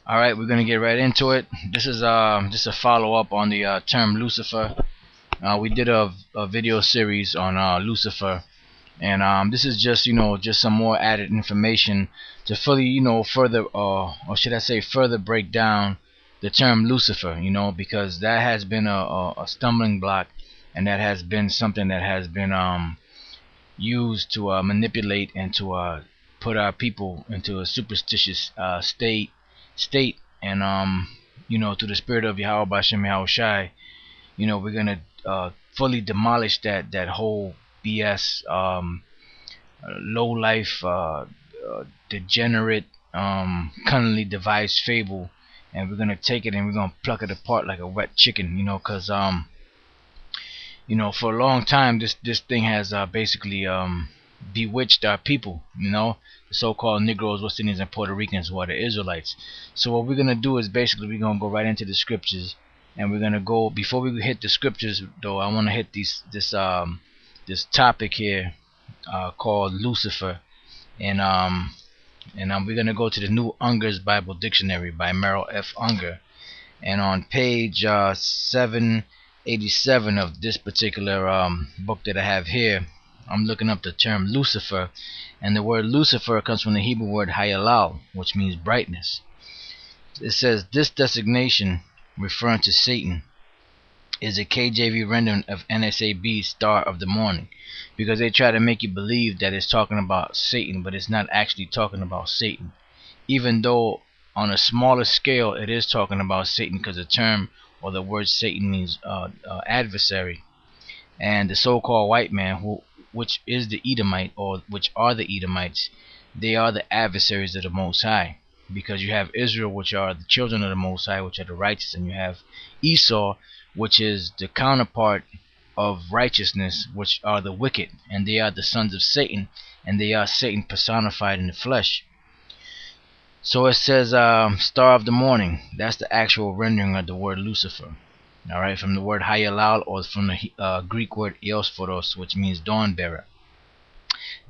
All right, we're gonna get right into it. This is just a follow up on the term Lucifer. We did a video series on Lucifer, and this is just just some more added information to fully further or should I say further break down the term Lucifer. Because that has been a stumbling block, and that has been something that has been used to manipulate and to put our people into a superstitious state, and through the spirit of YAHAWAHSHAI, we're gonna fully demolish that whole BS, low life, degenerate, cunningly devised fable, and we're gonna take it and we're gonna pluck it apart like a wet chicken, because for a long time this thing has basically bewitched our people, the so-called Negroes, West Indians, and Puerto Ricans, who are the Israelites. So what we're gonna do is basically we're gonna go right into the scriptures, and we're gonna go, before we hit the scriptures though, I want to hit this topic here called Lucifer, and we're gonna go to the New Unger's Bible Dictionary by Merrill F. Unger, and on page 787 of this particular book that I have here, I'm looking up the term Lucifer, and the word Lucifer comes from the Hebrew word Hayalal, which means brightness. It says this designation, referring to Satan, is a KJV rendering of NSAB's Star of the Morning, because they try to make you believe that it's talking about Satan, but it's not actually talking about Satan, even though on a smaller scale it is talking about Satan, because the term or the word Satan means adversary. And the so-called white man, which is the Edomite, or which are the Edomites, they are the adversaries of the Most High, because you have Israel, which are the children of the Most High, which are the righteous, and you have Esau, which is the counterpart of righteousness, which are the wicked, and they are the sons of Satan, and they are Satan personified in the flesh. So it says Star of the Morning. That's the actual rendering of the word Lucifer. Alright, from the word Hayalal, or from the Greek word Eosphoros, which means dawn bearer.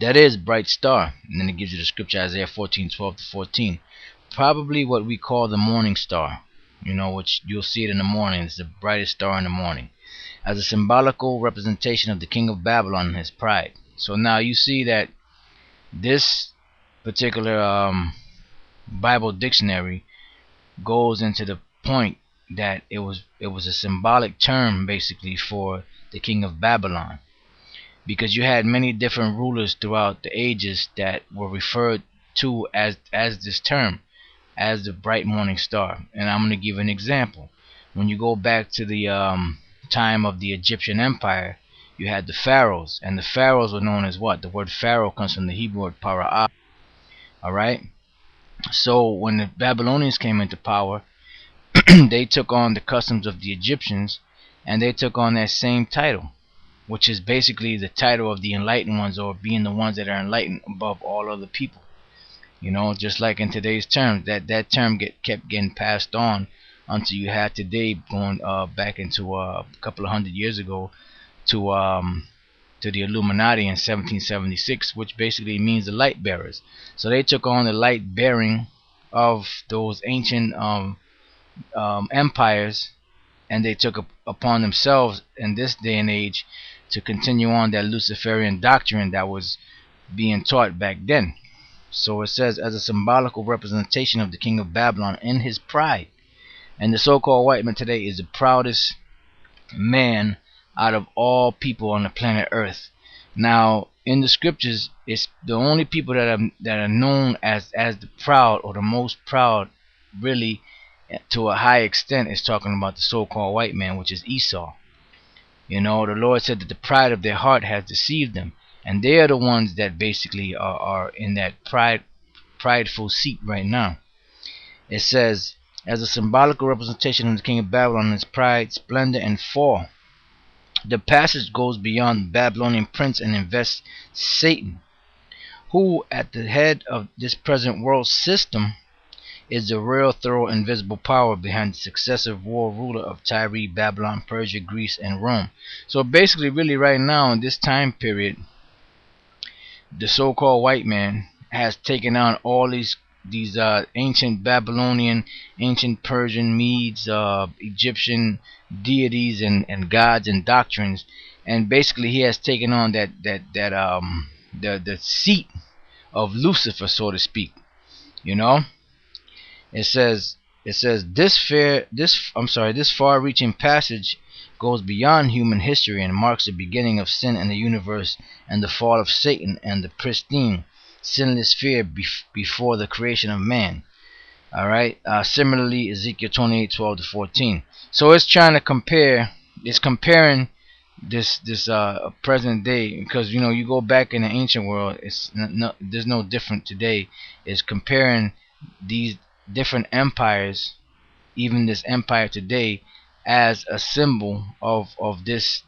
That is bright star. And then it gives you the scripture, Isaiah 14:12-14. Probably what we call the morning star, which you'll see it in the morning. It's the brightest star in the morning, as a symbolical representation of the king of Babylon and his pride. So now you see that this particular Bible dictionary goes into the point that it was a symbolic term basically for the king of Babylon, because you had many different rulers throughout the ages that were referred to as this term, as the bright morning star. And I'm going to give an example. When you go back to the time of the Egyptian Empire, you had the pharaohs, and the pharaohs were known as what? The word pharaoh comes from the Hebrew word para'ah. Alright, so when the Babylonians came into power, they took on the customs of the Egyptians, and they took on that same title, which is basically the title of the enlightened ones, or being the ones that are enlightened above all other people. Just like in today's terms, that term kept getting passed on until you had today, going back into a couple of hundred years ago, to the Illuminati in 1776, which basically means the light bearers. So they took on the light bearing of those ancient empires, and they took upon themselves in this day and age to continue on that Luciferian doctrine that was being taught back then. So it says, as a symbolical representation of the king of Babylon in his pride. And the so-called white man today is the proudest man out of all people on the planet Earth. Now, in the scriptures, it's the only people that are known as the proud, or the most proud, really, to a high extent, is talking about the so-called white man, which is Esau. The Lord said that the pride of their heart has deceived them, and they are the ones that basically are in that prideful seat right now. It says, as a symbolical representation of the king of Babylon and his pride, splendor, and fall. The passage goes beyond the Babylonian prince and invests Satan, who at the head of this present world system is the real, thorough, invisible power behind the successive world ruler of Tyre, Babylon, Persia, Greece, and Rome. So basically, really right now in this time period, the so-called white man has taken on all these ancient Babylonian, ancient Persian, Medes, Egyptian deities and gods and doctrines, and basically he has taken on the seat of Lucifer, so to speak. You know, it says this far-reaching passage goes beyond human history and marks the beginning of sin in the universe and the fall of Satan and the pristine, sinless sphere before the creation of man. All right. Similarly, Ezekiel 28:12-14. So it's trying to compare. It's comparing this present day, because you go back in the ancient world. There's no different today. It's comparing these different empires, even this empire today, as a symbol of this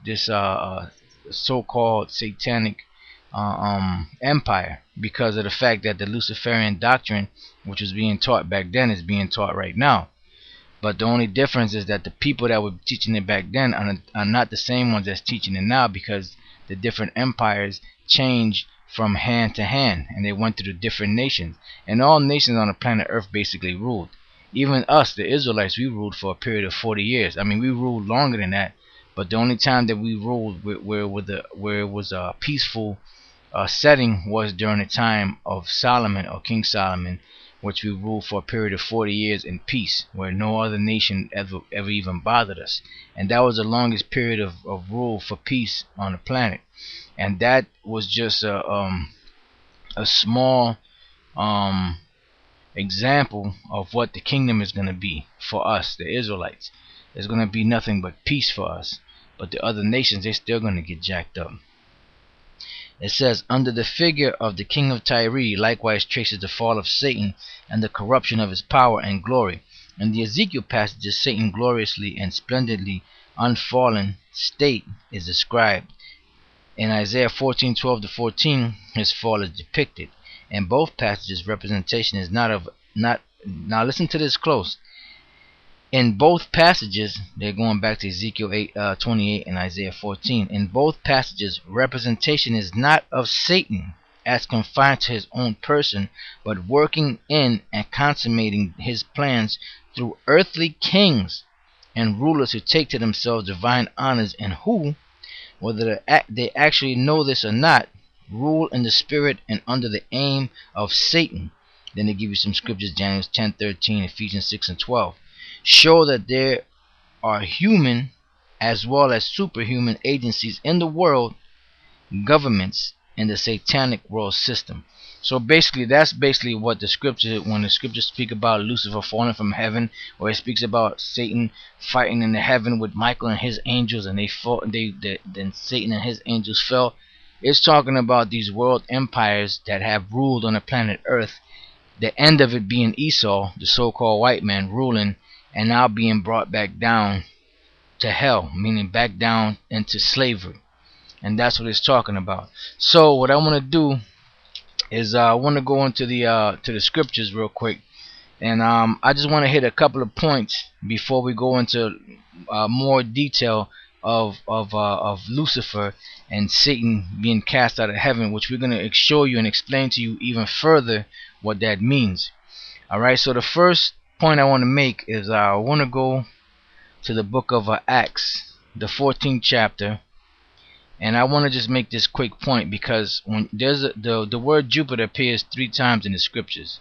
so-called satanic empire, because of the fact that the Luciferian doctrine, which was being taught back then, is being taught right now. But the only difference is that the people that were teaching it back then are not the same ones that's teaching it now, because the different empires changed from hand to hand, and they went through the different nations. And all nations on the planet Earth basically ruled. Even us, the Israelites, we ruled for a period of 40 years. I mean, we ruled longer than that, but the only time that we ruled where it was a peaceful setting was during the time of Solomon, or King Solomon, which we ruled for a period of 40 years in peace, where no other nation ever even bothered us. And that was the longest period of rule for peace on the planet. And that was just a small example of what the kingdom is going to be for us, the Israelites. It's going to be nothing but peace for us. But the other nations, they're still going to get jacked up. It says, under the figure of the king of Tyre likewise traces the fall of Satan and the corruption of his power and glory. In the Ezekiel passages, Satan gloriously and splendidly unfallen state is described. In Isaiah 14:12-14, his fall is depicted. In both passages, representation is now listen to this close. In both passages, they're going back to Ezekiel 28 and Isaiah 14. In both passages, representation is not of Satan as confined to his own person, but working in and consummating his plans through earthly kings and rulers who take to themselves divine honors, and who, whether they actually know this or not, rule in the spirit and under the aim of Satan. Then they give you some scriptures, Daniel 10:13, Ephesians 6:12. Show that there are human as well as superhuman agencies in the world, governments in the satanic world system. So basically, that's basically what the scripture, when the scriptures speak about Lucifer falling from heaven, or it speaks about Satan fighting in the heaven with Michael and his angels, and they fought, then Satan and his angels fell. It's talking about these world empires that have ruled on the planet Earth. The end of it being Esau, the so-called white man, ruling, and now being brought back down to hell, meaning back down into slavery. And that's what it's talking about. So what I want to do is I want to go into the scriptures real quick, and I just want to hit a couple of points before we go into more detail of Lucifer and Satan being cast out of heaven, which we're going to show you and explain to you even further what that means. Alright, so the first point I want to make is I want to go to the book of Acts, the 14th chapter, and I want to just make this quick point, because when there's the word Jupiter appears 3 times in the scriptures,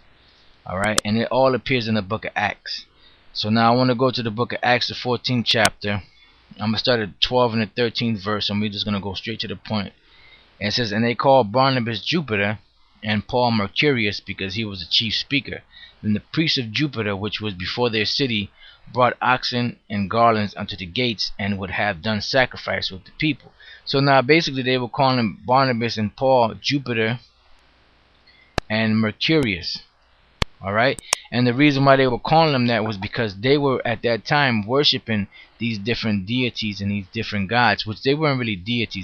alright, and it all appears in the book of Acts. So now I want to go to the book of Acts, the 14th chapter. I'm going to start at 12 and the 13th verse, and we're just going to go straight to the point. And it says, and they called Barnabas Jupiter and Paul Mercurius, because he was the chief speaker. Then the priests of Jupiter, which was before their city, brought oxen and garlands unto the gates, and would have done sacrifice with the people. So now basically they were calling Barnabas and Paul Jupiter and Mercurius. Alright, and the reason why they were calling them that was because they were at that time worshiping these different deities and these different gods, which they weren't really deities.